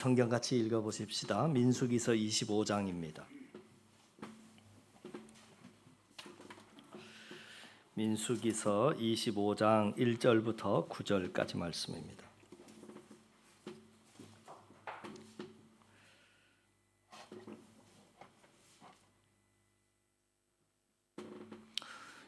성경 같이 읽어보십시다. 민수기서 25장입니다. 민수기서 25장 1절부터 9절까지 말씀입니다.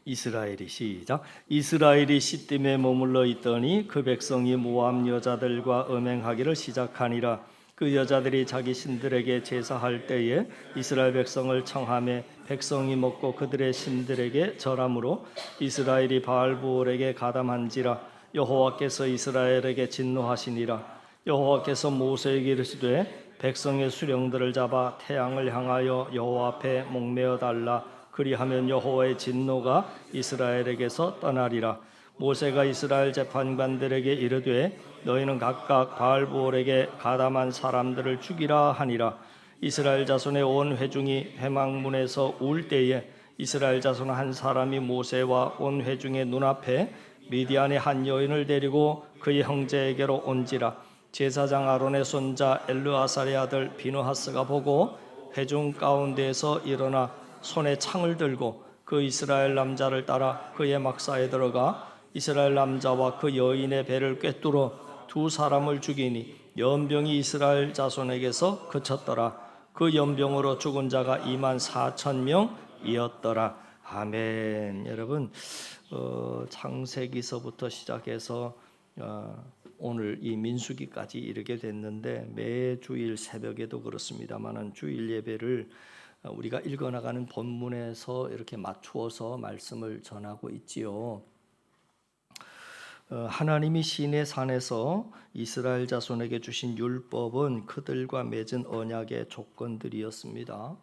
이스라엘이 시작. 이스라엘이 시딤에 머물러 있더니 그 백성이 모압 여자들과 음행하기를 시작하니라. 그 여자들이 자기 신들에게 제사할 때에 이스라엘 백성을 청하매 백성이 먹고 그들의 신들에게 절함으로 이스라엘이 바알보올에게 가담한지라. 여호와께서 이스라엘에게 진노하시니라. 여호와께서 모세에게 이르시되 백성의 수령들을 잡아 태양을 향하여 여호와 앞에 목매어 달라. 그리하면 여호와의 진노가 이스라엘에게서 떠나리라. 모세가 이스라엘 재판관들에게 이르되 너희는 각각 바알보올에게 가담한 사람들을 죽이라 하니라. 이스라엘 자손의 온 회중이 회막문에서 울 때에 이스라엘 자손 한 사람이 모세와 온 회중의 눈앞에 미디안의 한 여인을 데리고 그의 형제에게로 온지라. 제사장 아론의 손자 엘르아살의 아들 비느하스가 보고 회중 가운데에서 일어나 손에 창을 들고 그 이스라엘 남자를 따라 그의 막사에 들어가 이스라엘 남자와 그 여인의 배를 꿰뚫어 두 사람을 죽이니 연병이 이스라엘 자손에게서 그쳤더라. 그 연병으로 죽은 자가 24,000명이었더라. 아멘. 여러분, 창세기서부터 시작해서 오늘 이 민수기까지 이르게 됐는데 매 주일 새벽에도 그렇습니다만은 주일 예배를 우리가 읽어나가는 본문에서 이렇게 맞추어서 말씀을 전하고 있지요. 하나님이 시내 산에서 이스라엘 자손에게 주신 율법은 그들과 맺은 언약의 조건들이었습니다.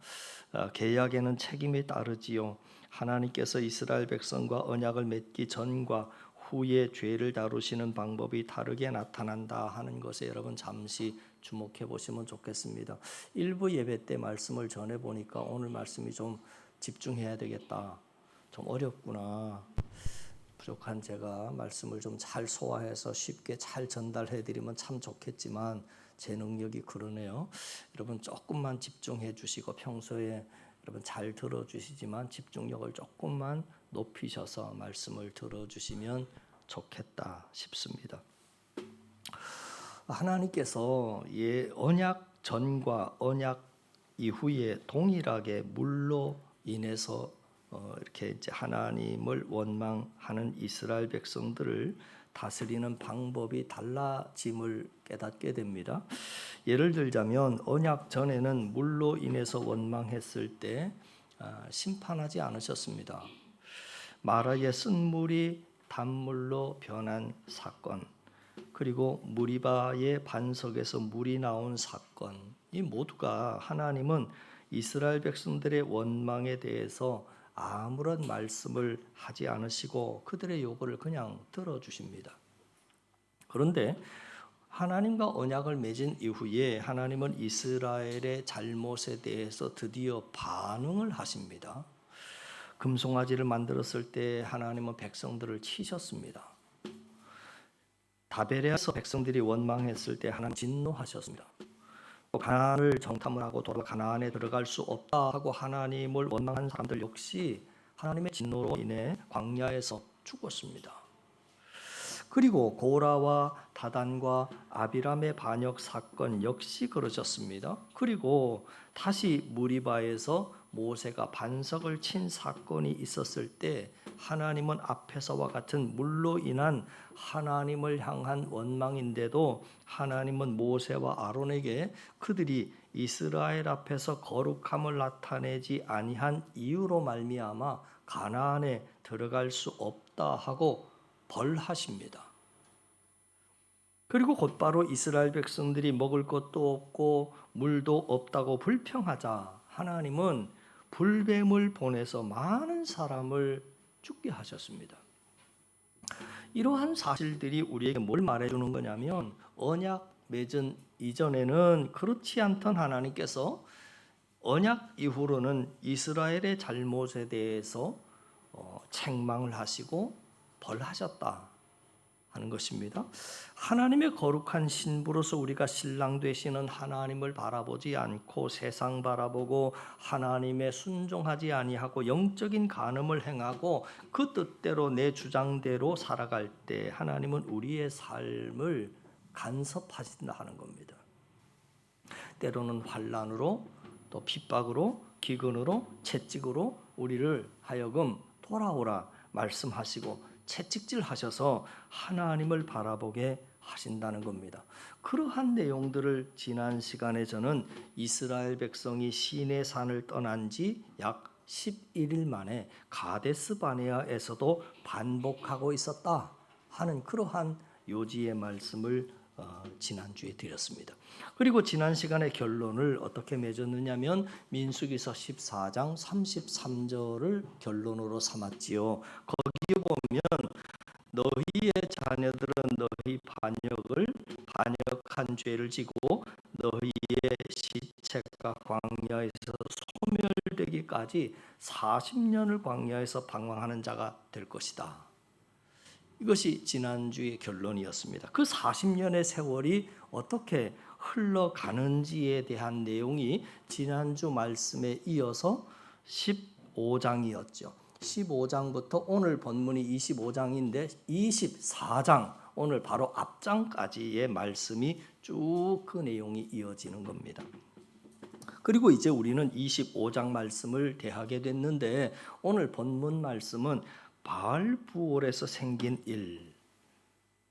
계약에는 책임이 따르지요. 하나님께서 이스라엘 백성과 언약을 맺기 전과 후에 죄를 다루시는 방법이 다르게 나타난다 하는 것에 여러분 잠시 주목해 보시면 좋겠습니다. 일부 예배 때 말씀을 전해 보니까 오늘 말씀이 좀 집중해야 되겠다. 좀 어렵구나. 부족한 제가 말씀을 좀 잘 소화해서 쉽게 잘 전달해 드리면 참 좋겠지만 제 능력이 그러네요. 여러분 조금만 집중해 주시고 평소에 여러분 잘 들어 주시지만 집중력을 조금만 높이셔서 말씀을 들어 주시면 좋겠다 싶습니다. 하나님께서 언약 전과 언약 이후에 동일하게 물로 인해서 이렇게 이제 하나님을 원망하는 이스라엘 백성들을 다스리는 방법이 달라짐을 깨닫게 됩니다. 예를 들자면 언약 전에는 물로 인해서 원망했을 때 심판하지 않으셨습니다. 마라의 쓴물이 단물로 변한 사건, 그리고 무리바의 반석에서 물이 나온 사건, 이 모두가 하나님은 이스라엘 백성들의 원망에 대해서 아무런 말씀을 하지 않으시고 그들의 요구를 그냥 들어주십니다. 그런데 하나님과 언약을 맺은 이후에 하나님은 이스라엘의 잘못에 대해서 드디어 반응을 하십니다. 금송아지를 만들었을 때 하나님은 백성들을 치셨습니다. 다베레에서 백성들이 원망했을 때 하나님 진노하셨습니다. 가나안을 정탐을 하고 돌아 가나안에 들어갈 수 없다 하고 하나님을 원망한 사람들 역시 하나님의 진노로 인해 광야에서 죽었습니다. 그리고 고라와 다단과 아비람의 반역 사건 역시 그러셨습니다. 그리고 다시 무리바에서 모세가 반석을 친 사건이 있었을 때 하나님은 앞에서와 같은 물로 인한 하나님을 향한 원망인데도 하나님은 모세와 아론에게 그들이 이스라엘 앞에서 거룩함을 나타내지 아니한 이유로 말미암아 가나안에 들어갈 수 없다 하고 벌하십니다. 그리고 곧바로 이스라엘 백성들이 먹을 것도 없고 물도 없다고 불평하자 하나님은 불뱀을 보내서 많은 사람을 죽게 하셨습니다. 이러한 사실들이 우리에게 뭘 말해주는 거냐면 언약 맺은 이전에는 그렇지 않던 하나님께서 언약 이후로는 이스라엘의 잘못에 대해서 책망을 하시고 벌하셨다 하는 것입니다. 하나님의 거룩한 신부로서 우리가 신랑 되시는 하나님을 바라보지 않고 세상 바라보고 하나님의 순종하지 아니하고 영적인 간음을 행하고 그 뜻대로 내 주장대로 살아갈 때 하나님은 우리의 삶을 간섭하신다 하는 겁니다. 때로는 환난으로 또 핍박으로 기근으로 채찍으로 우리를 하여금 돌아오라 말씀하시고 채찍질하셔서 하나님을 바라보게 하신다는 겁니다. 그러한 내용들을 지난 시간에 저는 이스라엘 백성이 시내 산을 떠난 지 약 11일 만에 가데스 바네아에서도 반복하고 있었다 하는 그러한 요지의 말씀을 지난주에 드렸습니다. 그리고 지난 시간에 결론을 어떻게 맺었느냐면 민수기서 14장 33절을 결론으로 삼았지요. 거기에 보면 너희의 자녀들은 너희 반역한 죄를 지고 너희의 시체가 광야에서 소멸되기까지 40년을 광야에서 방황하는 자가 될 것이다. 이것이 지난주의 결론이었습니다. 그 40년의 세월이 어떻게 흘러가는지에 대한 내용이 지난주 말씀에 이어서 15장이었죠. 15장부터 오늘 본문이 25장인데 24장 오늘 바로 앞장까지의 말씀이 쭉 그 내용이 이어지는 겁니다. 그리고 이제 우리는 25장 말씀을 대하게 됐는데 오늘 본문 말씀은 바알부올에서 생긴 일이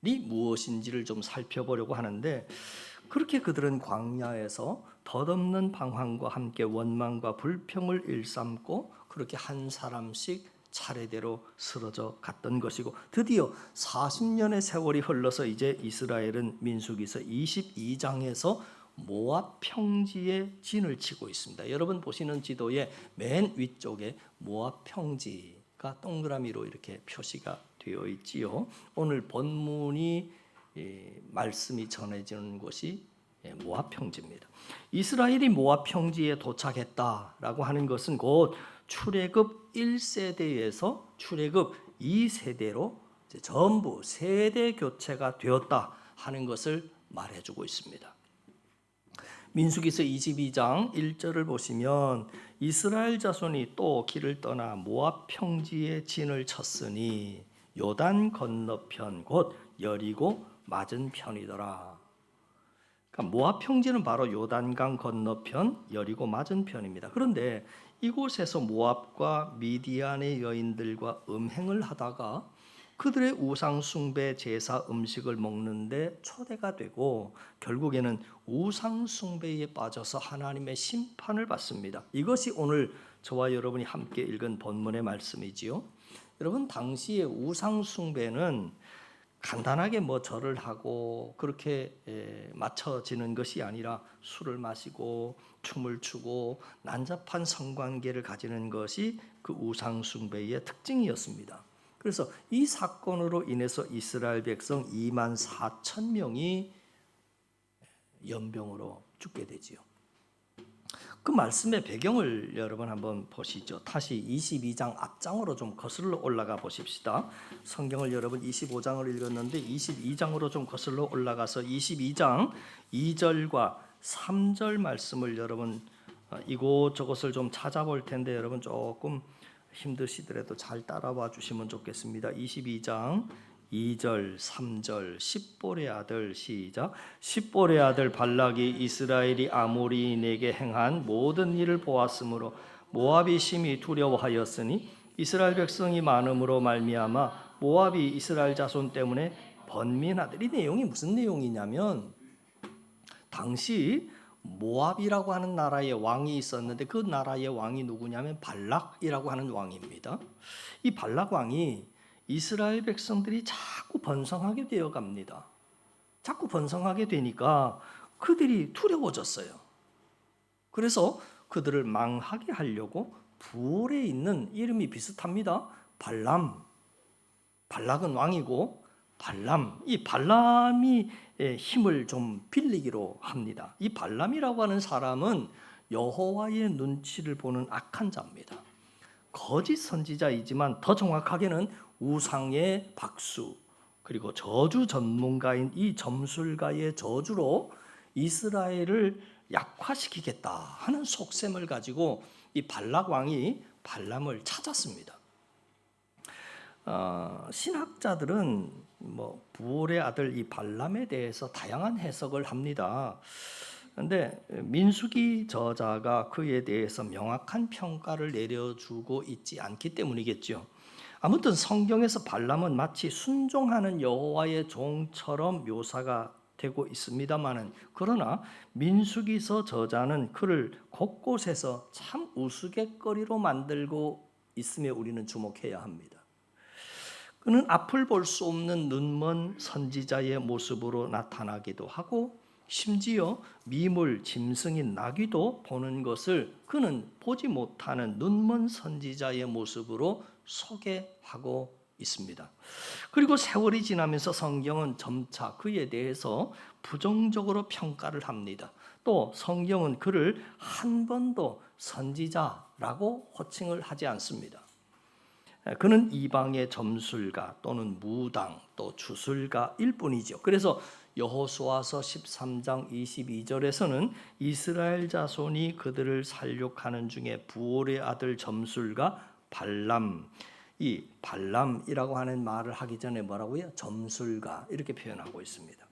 무엇인지를 좀 살펴보려고 하는데 그렇게 그들은 광야에서 덧없는 방황과 함께 원망과 불평을 일삼고 그렇게 한 사람씩 차례대로 쓰러져 갔던 것이고 드디어 40년의 세월이 흘러서 이제 이스라엘은 민수기서 22장에서 모압 평지에 진을 치고 있습니다. 여러분 보시는 지도의 맨 위쪽에 모압 평지가 동그라미로 이렇게 표시가 되어 있지요. 오늘 본문이 말씀이 전해지는 곳이 모압 평지입니다. 이스라엘이 모압 평지에 도착했다라고 하는 것은 곧 출애굽 1세대에서 출애굽 2세대로 전부 세대 교체가 되었다 하는 것을 말해주고 있습니다. 민수기서 22장 1절을 보시면 이스라엘 자손이 또 길을 떠나 모압 평지에 진을 쳤으니 요단 건너편 곧 여리고 맞은편이더라. 그러니까 모압 평지는 바로 요단강 건너편 여리고 맞은편입니다. 그런데 이곳에서 모압과 미디안의 여인들과 음행을 하다가 그들의 우상 숭배 제사 음식을 먹는데 초대가 되고 결국에는 우상 숭배에 빠져서 하나님의 심판을 받습니다. 이것이 오늘 저와 여러분이 함께 읽은 본문의 말씀이지요. 여러분 당시의 우상 숭배는 간단하게 절을 하고 그렇게 맞춰지는 것이 아니라 술을 마시고 춤을 추고 난잡한 성관계를 가지는 것이 그 우상 숭배의 특징이었습니다. 그래서 이 사건으로 인해서 이스라엘 백성 2만 4천 명이 연병으로 죽게 되지요. 그 말씀의 배경을 여러분 한번 보시죠. 다시 22장 앞장으로 좀 거슬러 올라가 보십시다. 성경을 여러분 25장을 읽었는데 22장으로 좀 거슬러 올라가서 22장 2절과 3절 말씀을 여러분 이곳저곳을 좀 찾아볼 텐데 여러분 조금 힘드시더라도 잘 따라와 주시면 좋겠습니다. 22장 2절, 3절, 십볼의 아들 시작. 십볼의 아들 발락이 이스라엘이 아모리인에게 행한 모든 일을 보았으므로 모압이 심히 두려워하였으니 이스라엘 백성이 많음으로 말미암아 모압이 이스라엘 자손 때문에 번민하더라. 이 내용이 무슨 내용이냐면 당시 모압이라고 하는 나라의 왕이 있었는데 그 나라의 왕이 누구냐면 발락이라고 하는 왕입니다. 이 발락 왕이 이스라엘 백성들이 자꾸 번성하게 되어 갑니다. 자꾸 번성하게 되니까 그들이 두려워졌어요. 그래서 그들을 망하게 하려고 부올에 있는 이름이 비슷합니다. 발람. 발락은 왕이고 발람. 이 발람이 힘을 좀 빌리기로 합니다. 이 발람이라고 하는 사람은 여호와의 눈치를 보는 악한 자입니다. 거짓 선지자이지만 더 정확하게는 우상의 박수, 그리고 저주 전문가인 이 점술가의 저주로 이스라엘을 약화시키겠다 하는 속셈을 가지고 이 발락 왕이 발람을 찾았습니다. 신학자들은 부올의 아들 이 발람에 대해서 다양한 해석을 합니다. 그런데 민수기 저자가 그에 대해서 명확한 평가를 내려주고 있지 않기 때문이겠죠. 아무튼 성경에서 발람은 마치 순종하는 여호와의 종처럼 묘사가 되고 있습니다만은, 그러나 민수기서 저자는 그를 곳곳에서 참 우스갯거리로 만들고 있음에 우리는 주목해야 합니다. 그는 앞을 볼 수 없는 눈먼 선지자의 모습으로 나타나기도 하고, 심지어 미물 짐승인 나귀도 보는 것을 그는 보지 못하는 눈먼 선지자의 모습으로 소개하고 있습니다. 그리고 세월이 지나면서 성경은 점차 그에 대해서 부정적으로 평가를 합니다. 또 성경은 그를 한 번도 선지자라고 호칭을 하지 않습니다. 그는 이방의 점술가 또는 무당 또 주술가일 뿐이죠. 그래서 여호수아서 13장 22절에서는 이스라엘 자손이 그들을 살육하는 중에 부올의 아들 점술가 발람, 이 발람이라고 하는 말을 하기 전에 뭐라고요? 점술가 이렇게 표현하고 있습니다.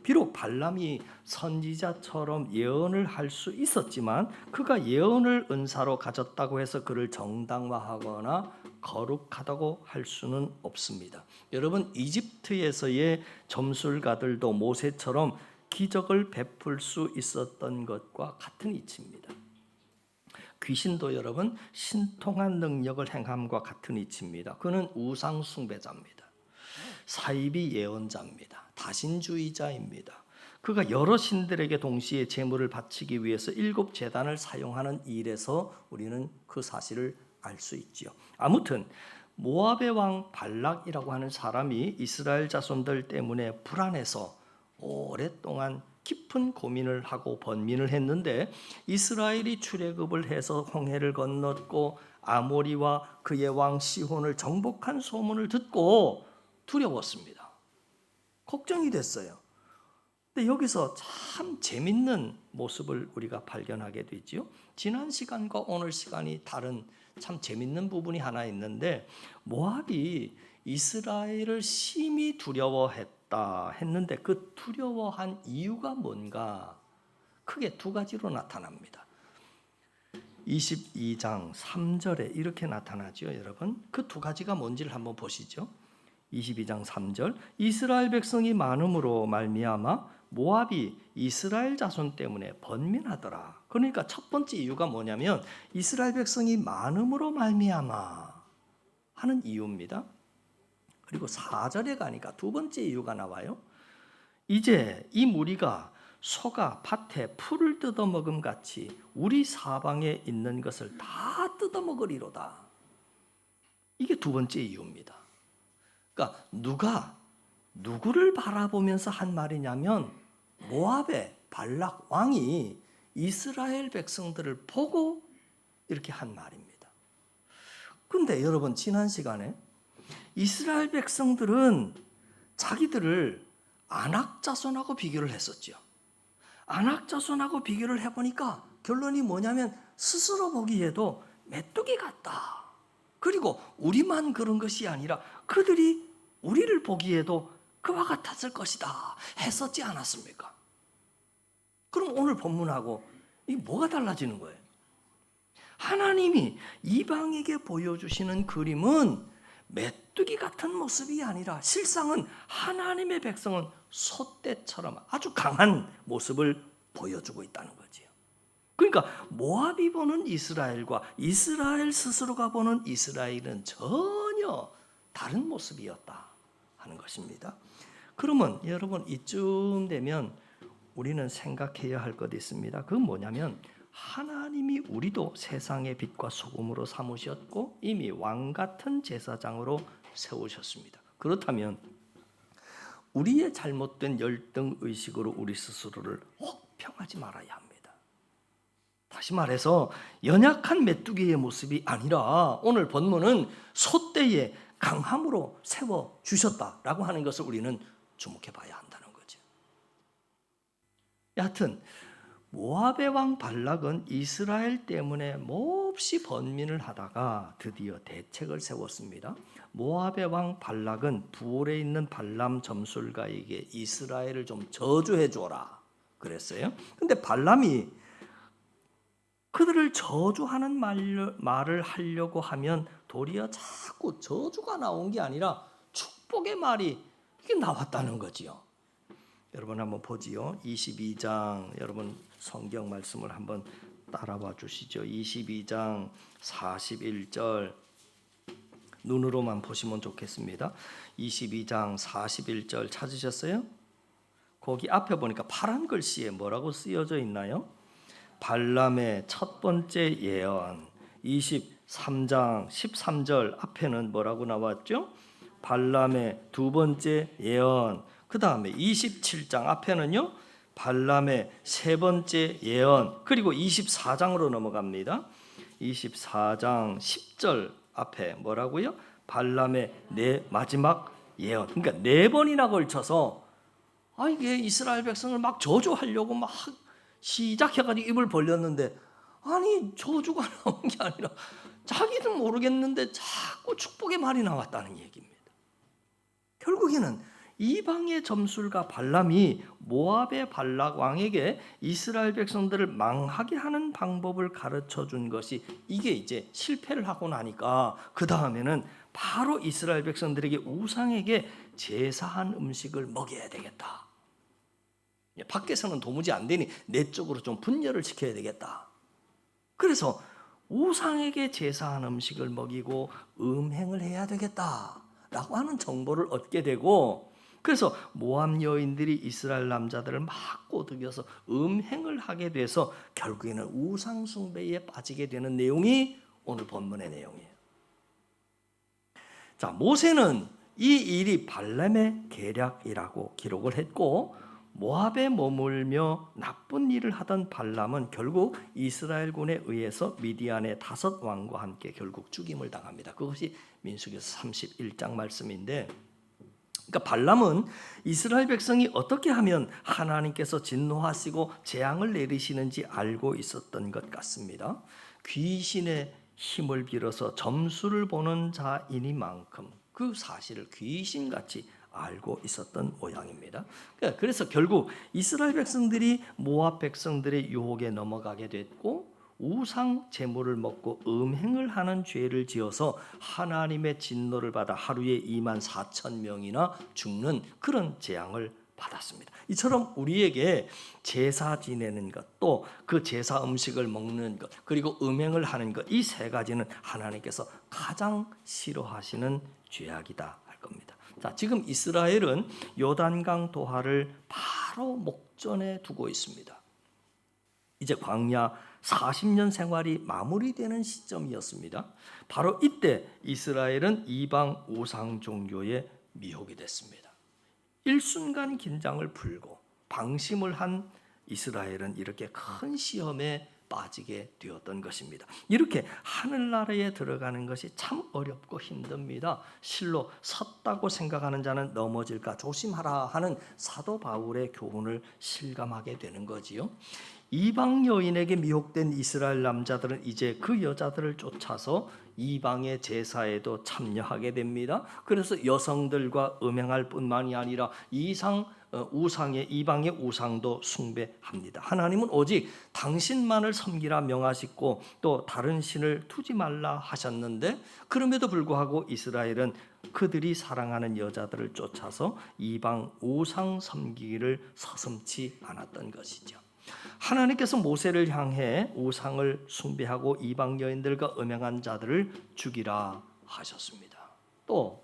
비록 발람이 선지자처럼 예언을 할 수 있었지만 그가 예언을 은사로 가졌다고 해서 그를 정당화하거나 거룩하다고 할 수는 없습니다. 여러분, 이집트에서의 점술가들도 모세처럼 기적을 베풀 수 있었던 것과 같은 이치입니다. 귀신도 여러분 신통한 능력을 행함과 같은 이치입니다. 그는 우상 숭배자입니다. 사이비 예언자입니다. 다신주의자입니다. 그가 여러 신들에게 동시에 제물을 바치기 위해서 7 제단을 사용하는 일에서 우리는 그 사실을 알 수 있지요. 아무튼 모압의 왕 발락이라고 하는 사람이 이스라엘 자손들 때문에 불안해서 오랫동안 깊은 고민을 하고 번민을 했는데, 이스라엘이 출애굽을 해서 홍해를 건넜고 아모리와 그의 왕 시혼을 정복한 소문을 듣고 두려웠습니다. 걱정이 됐어요. 근데 여기서 참 재밌는 모습을 우리가 발견하게 되죠. 지난 시간과 오늘 시간이 다른 참 재밌는 부분이 하나 있는데, 모압이 이스라엘을 심히 두려워했다 했는데 그 두려워한 이유가 뭔가 크게 2가지로 나타납니다. 22장 3절에 이렇게 나타나죠. 여러분, 그 2가지가 뭔지를 한번 보시죠. 22장 3절, 이스라엘 백성이 많음으로 말미암아 모압이 이스라엘 자손 때문에 번민하더라. 그러니까 첫 번째 이유가 뭐냐면 이스라엘 백성이 많음으로 말미암아 하는 이유입니다. 그리고 4절에 가니까 2번째 이유가 나와요. 이제 이 무리가 소가 밭에 풀을 뜯어먹음 같이 우리 사방에 있는 것을 다 뜯어먹으리로다. 이게 2번째 이유입니다. 그러니까 누가 누구를 바라보면서 한 말이냐면 모압의 발락 왕이 이스라엘 백성들을 보고 이렇게 한 말입니다. 그런데 여러분, 지난 시간에 이스라엘 백성들은 자기들을 아낙 자손하고 비교를 했었죠. 아낙 자손하고 비교를 해보니까 결론이 뭐냐면 스스로 보기에도 메뚜기 같다. 그리고 우리만 그런 것이 아니라 그들이 우리를 보기에도 그와 같았을 것이다 했었지 않았습니까? 그럼 오늘 본문하고 이게 뭐가 달라지는 거예요? 하나님이 이방에게 보여주시는 그림은 메뚜기 같은 모습이 아니라 실상은 하나님의 백성은 소떼처럼 아주 강한 모습을 보여주고 있다는 거지요. 그러니까 모압이 보는 이스라엘과 이스라엘 스스로가 보는 이스라엘은 전혀 다른 모습이었다 하는 것입니다. 그러면 여러분, 이쯤 되면 우리는 생각해야 할 것이 있습니다. 그건 뭐냐면 하나님이 우리도 세상의 빛과 소금으로 삼으셨고 이미 왕 같은 제사장으로 세우셨습니다. 그렇다면 우리의 잘못된 열등의식으로 우리 스스로를 혹평하지 말아야 합니다. 다시 말해서 연약한 메뚜기의 모습이 아니라 오늘 본문은 소떼의 강함으로 세워 주셨다라고 하는 것을 우리는 주목해 봐야 한다는 거죠. 여하튼 모압의 왕 발락은 이스라엘 때문에 몹시 번민을 하다가 드디어 대책을 세웠습니다. 모압의 왕 발락은 부올에 있는 발람 점술가에게 이스라엘을 좀 저주해 줘라 그랬어요. 근데 발람이 그들을 저주하는 말을 하려고 하면 도리어 자꾸 저주가 나온 게 아니라 축복의 말이 이게 나왔다는 거지요. 여러분 한번 보지요. 22장 여러분 성경 말씀을 한번 따라와 주시죠. 22장 41절 눈으로만 보시면 좋겠습니다. 22장 41절 찾으셨어요? 거기 앞에 보니까 파란 글씨에 뭐라고 쓰여져 있나요? 발람의 첫 번째 예언 23장 13절 앞에는 뭐라고 나왔죠? 발람의 두 번째 예언. 그 다음에 27장 앞에는요 발람의 세 번째 예언. 그리고 24장으로 넘어갑니다. 24장 10절 앞에 뭐라고요? 발람의 마지막 예언. 그러니까 네 번이나 걸쳐서 이게 이스라엘 백성을 막 저주하려고 막 시작해가지고 입을 벌렸는데 아니 저주가 나온 게 아니라 자기는 모르겠는데 자꾸 축복의 말이 나왔다는 얘기입니다. 결국에는 이방의 점술가 발람이 모압의 발락 왕에게 이스라엘 백성들을 망하게 하는 방법을 가르쳐 준 것이 이게 이제 실패를 하고 나니까 그 다음에는 바로 이스라엘 백성들에게 우상에게 제사한 음식을 먹여야 되겠다. 밖에서는 도무지 안 되니 내적으로 좀 분열을 시켜야 되겠다. 그래서 우상에게 제사한 음식을 먹이고 음행을 해야 되겠다라고 하는 정보를 얻게 되고 그래서 모압 여인들이 이스라엘 남자들을 막 꼬드겨서 음행을 하게 돼서 결국에는 우상 숭배에 빠지게 되는 내용이 오늘 본문의 내용이에요. 자, 모세는 이 일이 발람의 계략이라고 기록을 했고 모압에 머물며 나쁜 일을 하던 발람은 결국 이스라엘군에 의해서 미디안의 5 왕과 함께 결국 죽임을 당합니다. 그것이 민수기에서 31장 말씀인데 그러니까 발람은 이스라엘 백성이 어떻게 하면 하나님께서 진노하시고 재앙을 내리시는지 알고 있었던 것 같습니다. 귀신의 힘을 빌어서 점수를 보는 자이니만큼 그 사실을 귀신같이 알고 있었던 모양입니다. 그래서 결국 이스라엘 백성들이 모압 백성들의 유혹에 넘어가게 됐고 우상 제물을 먹고 음행을 하는 죄를 지어서 하나님의 진노를 받아 하루에 24,000명이나 죽는 그런 재앙을 받았습니다. 이처럼 우리에게 제사 지내는 것, 또 그 제사 음식을 먹는 것, 그리고 음행을 하는 것, 이 세 가지는 하나님께서 가장 싫어하시는 죄악이다 할 겁니다. 자, 지금 이스라엘은 요단강 도하를 바로 목전에 두고 있습니다. 이제 광야 40년 생활이 마무리되는 시점이었습니다. 바로 이때 이스라엘은 이방 우상 종교에 미혹이 됐습니다. 일순간 긴장을 풀고 방심을 한 이스라엘은 이렇게 큰 시험에 빠지게 되었던 것입니다. 이렇게 하늘나라에 들어가는 것이 참 어렵고 힘듭니다. 실로 섰다고 생각하는 자는 넘어질까 조심하라 하는 사도 바울의 교훈을 실감하게 되는 거지요. 이방 여인에게 미혹된 이스라엘 남자들은 이제 그 여자들을 쫓아서 이방의 제사에도 참여하게 됩니다. 그래서 여성들과 음행할 뿐만이 아니라 이방의 우상도 숭배합니다. 하나님은 오직 당신만을 섬기라 명하시고 또 다른 신을 두지 말라 하셨는데 그럼에도 불구하고 이스라엘은 그들이 사랑하는 여자들을 쫓아서 이방 우상 섬기기를 서슴지 않았던 것이죠. 하나님께서 모세를 향해 우상을 숭배하고 이방 여인들과 음행한 자들을 죽이라 하셨습니다. 또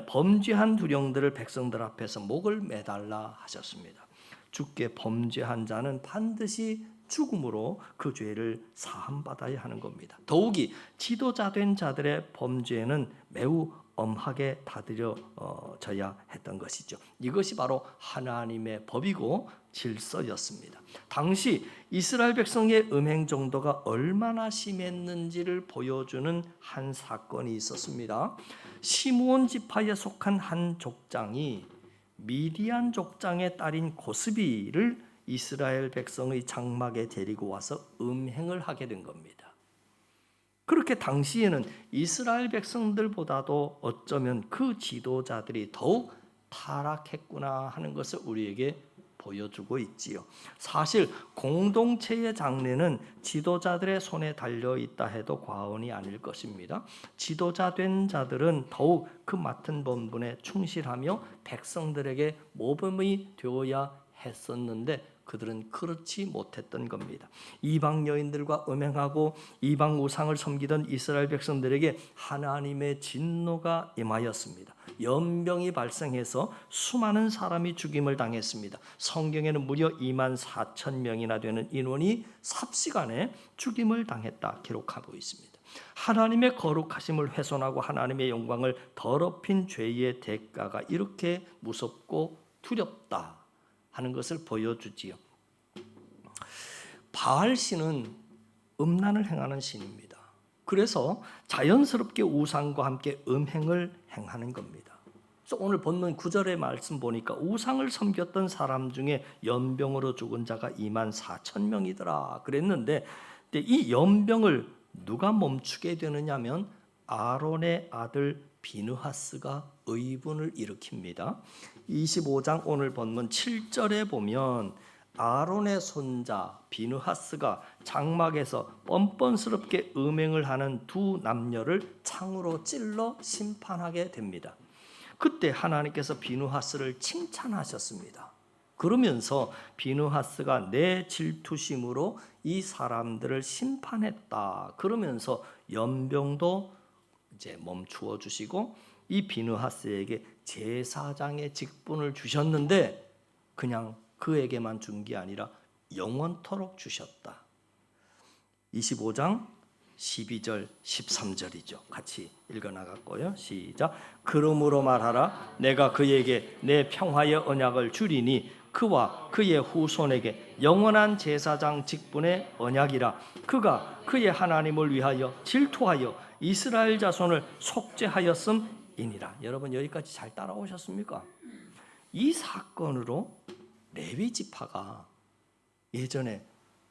범죄한 두령들을 백성들 앞에서 목을 매달라 하셨습니다. 주께 범죄한 자는 반드시 죽음으로 그 죄를 사함받아야 하는 겁니다. 더욱이 지도자 된 자들의 범죄는 매우 엄하게 다스려져야 했던 것이죠. 이것이 바로 하나님의 법이고 질서였습니다. 당시 이스라엘 백성의 음행 정도가 얼마나 심했는지를 보여주는 한 사건이 있었습니다. 시므온 지파에 속한 한 족장이 미디안 족장의 딸인 고스비를 이스라엘 백성의 장막에 데리고 와서 음행을 하게 된 겁니다. 그렇게 당시에는 이스라엘 백성들보다도 어쩌면 그 지도자들이 더욱 타락했구나 하는 것을 우리에게 보여주고 있지요. 사실 공동체의 장래는 지도자들의 손에 달려 있다 해도 과언이 아닐 것입니다. 지도자 된 자들은 더욱 그 맡은 본분에 충실하며 백성들에게 모범이 되어야 했었는데 그들은 그렇지 못했던 겁니다. 이방 여인들과 음행하고 이방 우상을 섬기던 이스라엘 백성들에게 하나님의 진노가 임하였습니다. 연병이 발생해서 수많은 사람이 죽임을 당했습니다. 성경에는 무려 24,000명이나 되는 인원이 삽시간에 죽임을 당했다 기록하고 있습니다. 하나님의 거룩하심을 훼손하고 하나님의 영광을 더럽힌 죄의 대가가 이렇게 무섭고 두렵다 하는 것을 보여주지요. 바알 신은 음란을 행하는 신입니다. 그래서 자연스럽게 우상과 함께 음행을 행하는 겁니다. 그래서 오늘 본문 9절의 말씀 보니까 우상을 섬겼던 사람 중에 연병으로 죽은 자가 24,000명이더라 그랬는데 이 연병을 누가 멈추게 되느냐면 아론의 아들 비느하스가 의분을 일으킵니다. 25장 오늘 본문 7절에 보면 아론의 손자 비느하스가 장막에서 뻔뻔스럽게 음행을 하는 두 남녀를 창으로 찔러 심판하게 됩니다. 그때 하나님께서 비느하스를 칭찬하셨습니다. 그러면서 비느하스가 내 질투심으로 이 사람들을 심판했다. 그러면서 연병도 이제 멈추어 주시고 이 비느하스에게 제사장의 직분을 주셨는데 그냥 그에게만 준 게 아니라 영원토록 주셨다. 25장 12절 13절이죠. 같이 읽어 나갔고요. 시작. 그러므로 말하라. 내가 그에게 내 평화의 언약을 주리니 그와 그의 후손에게 영원한 제사장 직분의 언약이라. 그가 그의 하나님을 위하여 질투하여 이스라엘 자손을 속죄하였음이니라. 여러분 여기까지 잘 따라오셨습니까? 이 사건으로 레위 지파가 예전에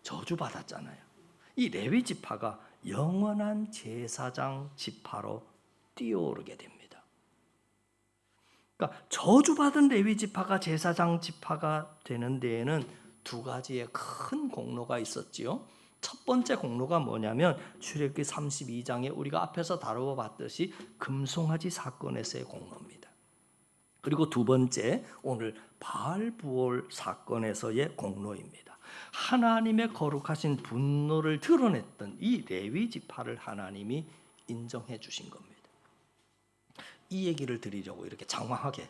저주받았잖아요. 이 레위 지파가 영원한 제사장 지파로 뛰어오르게 됩니다. 그러니까 저주받은 레위 지파가 제사장 지파가 되는 데에는 두 가지의 큰 공로가 있었지요. 첫 번째 공로가 뭐냐면 출애굽기 32장에 우리가 앞에서 다루어 봤듯이 금송아지 사건에서의 공로입니다. 그리고 두 번째 오늘 바알부올 사건에서의 공로입니다. 하나님의 거룩하신 분노를 드러냈던 이 레위 지파를 하나님이 인정해 주신 겁니다. 이 얘기를 드리려고 이렇게 장황하게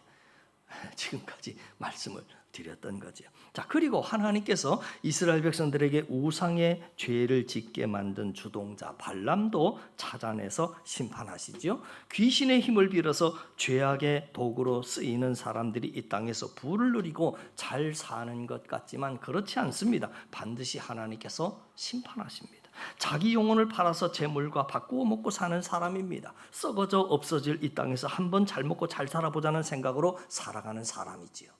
지금까지 말씀을 드렸던 거죠. 자, 그리고 하나님께서 이스라엘 백성들에게 우상의 죄를 짓게 만든 주동자 발람도 찾아내서 심판하시죠. 귀신의 힘을 빌어서 죄악의 도구로 쓰이는 사람들이 이 땅에서 부를 누리고 잘 사는 것 같지만 그렇지 않습니다. 반드시 하나님께서 심판하십니다. 자기 영혼을 팔아서 재물과 바꾸어 먹고 사는 사람입니다. 썩어져 없어질 이 땅에서 한번 잘 먹고 잘 살아보자는 생각으로 살아가는 사람이지요.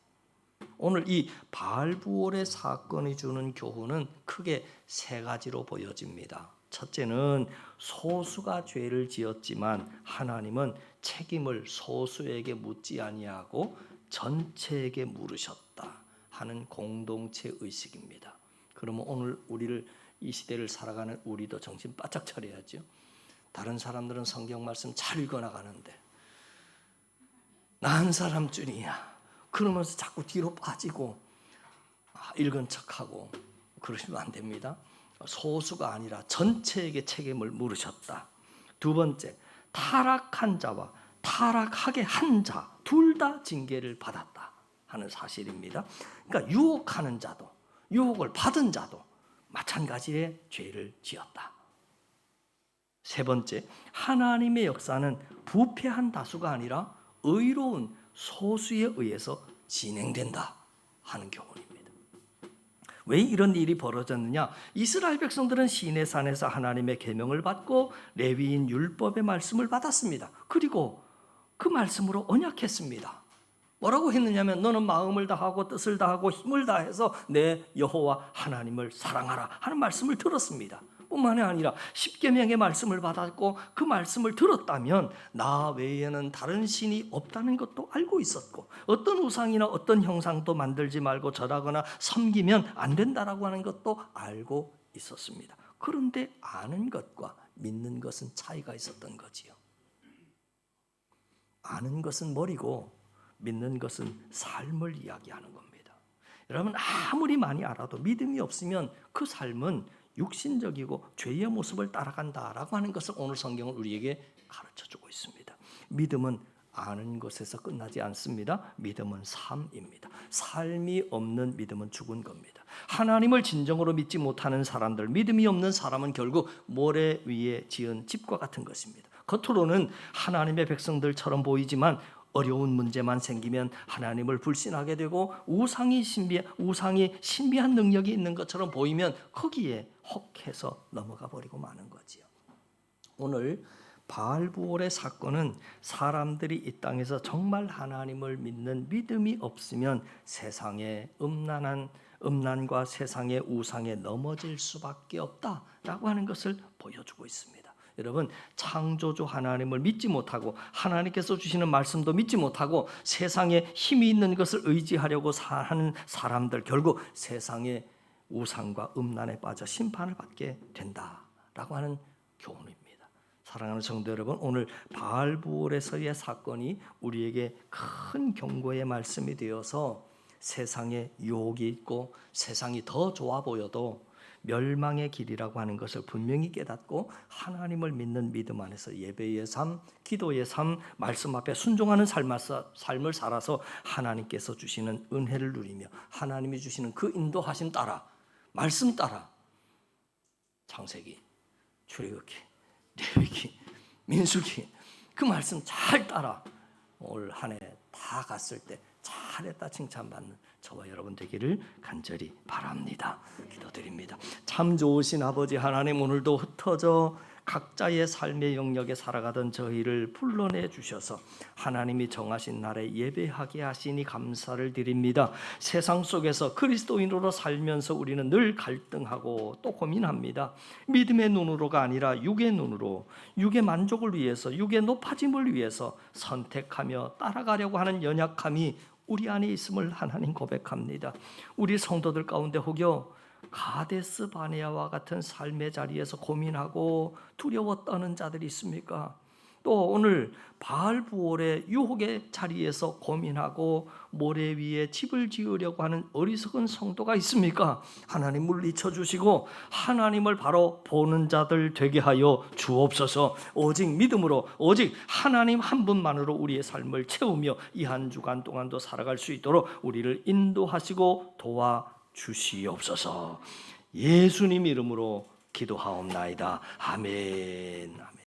오늘 이 바알부올의 사건이 주는 교훈은 크게 세 가지로 보여집니다. 첫째는 소수가 죄를 지었지만 하나님은 책임을 소수에게 묻지 아니하고 전체에게 물으셨다 하는 공동체 의식입니다. 그러면 오늘 우리를 이 시대를 살아가는 우리도 정신 바짝 차려야죠. 다른 사람들은 성경 말씀 잘 읽어나가는데 나 한 사람뿐이야 그러면서 자꾸 뒤로 빠지고 읽은 척하고 그러시면 안 됩니다. 소수가 아니라 전체에게 책임을 물으셨다. 두 번째, 타락한 자와 타락하게 한 자 둘 다 징계를 받았다 하는 사실입니다. 그러니까 유혹하는 자도 유혹을 받은 자도 마찬가지의 죄를 지었다. 세 번째, 하나님의 역사는 부패한 다수가 아니라 의로운 소수에 의해서 진행된다 하는 교훈입니다. 왜 이런 일이 벌어졌느냐? 이스라엘 백성들은 시내산에서 하나님의 계명을 받고 레위인 율법의 말씀을 받았습니다. 그리고 그 말씀으로 언약했습니다. 뭐라고 했느냐면 너는 마음을 다하고 뜻을 다하고 힘을 다해서 내 여호와 하나님을 사랑하라 하는 말씀을 들었습니다. 뿐만이 아니라 십계명의 말씀을 받았고 그 말씀을 들었다면 나 외에는 다른 신이 없다는 것도 알고 있었고 어떤 우상이나 어떤 형상도 만들지 말고 절하거나 섬기면 안 된다라고 하는 것도 알고 있었습니다. 그런데 아는 것과 믿는 것은 차이가 있었던 거지요. 아는 것은 머리고 믿는 것은 삶을 이야기하는 겁니다. 여러분 아무리 많이 알아도 믿음이 없으면 그 삶은 육신적이고 죄의 모습을 따라간다라고 하는 것을 오늘 성경은 우리에게 가르쳐주고 있습니다. 믿음은 아는 것에서 끝나지 않습니다. 믿음은 삶입니다. 삶이 없는 믿음은 죽은 겁니다. 하나님을 진정으로 믿지 못하는 사람들, 믿음이 없는 사람은 결국 모래 위에 지은 집과 같은 것입니다. 겉으로는 하나님의 백성들처럼 보이지만 어려운 문제만 생기면 하나님을 불신하게 되고 우상이 신비한 능력이 있는 것처럼 보이면 거기에 혹해서 넘어가 버리고 마는 거지요. 오늘 바알부올의 사건은 사람들이 이 땅에서 정말 하나님을 믿는 믿음이 없으면 세상의 음란과 세상의 우상에 넘어질 수밖에 없다라고 하는 것을 보여주고 있습니다. 여러분 창조주 하나님을 믿지 못하고 하나님께서 주시는 말씀도 믿지 못하고 세상에 힘이 있는 것을 의지하려고 하는 사람들 결국 세상의 우상과 음란에 빠져 심판을 받게 된다라고 하는 교훈입니다. 사랑하는 성도 여러분, 오늘 바알부올에서의 사건이 우리에게 큰 경고의 말씀이 되어서 세상에 유혹이 있고 세상이 더 좋아 보여도 멸망의 길이라고 하는 것을 분명히 깨닫고 하나님을 믿는 믿음 안에서 예배의 삶, 기도의 삶, 말씀 앞에 순종하는 삶을 살아서 하나님께서 주시는 은혜를 누리며 하나님이 주시는 그 인도하심 따라 말씀 따라 창세기, 출애굽기, 레위기, 민수기 그 말씀 잘 따라 올 한 해 다 갔을 때 잘했다 칭찬받는 저와 여러분 되기를 간절히 바랍니다. 기도드립니다. 참 좋으신 아버지 하나님, 오늘도 흩어져 각자의 삶의 영역에 살아가던 저희를 불러내 주셔서 하나님이 정하신 날에 예배하게 하시니 감사를 드립니다. 세상 속에서 그리스도인으로 살면서 우리는 늘 갈등하고 또 고민합니다. 믿음의 눈으로가 아니라 육의 눈으로, 육의 만족을 위해서, 육의 높아짐을 위해서 선택하며 따라가려고 하는 연약함이 우리 안에 있음을 하나님 고백합니다. 우리 성도들 가운데 혹여 가데스 바네아와 같은 삶의 자리에서 고민하고 두려워 떠는 자들이 있습니까? 또 오늘 바알부올의 유혹의 자리에서 고민하고 모래 위에 집을 지으려고 하는 어리석은 성도가 있습니까? 하나님 물리쳐 주시고 하나님을 바로 보는 자들 되게 하여 주옵소서. 오직 믿음으로 오직 하나님 한 분만으로 우리의 삶을 채우며 이 한 주간 동안도 살아갈 수 있도록 우리를 인도하시고 도와주시옵소서. 예수님 이름으로 기도하옵나이다. 아멘.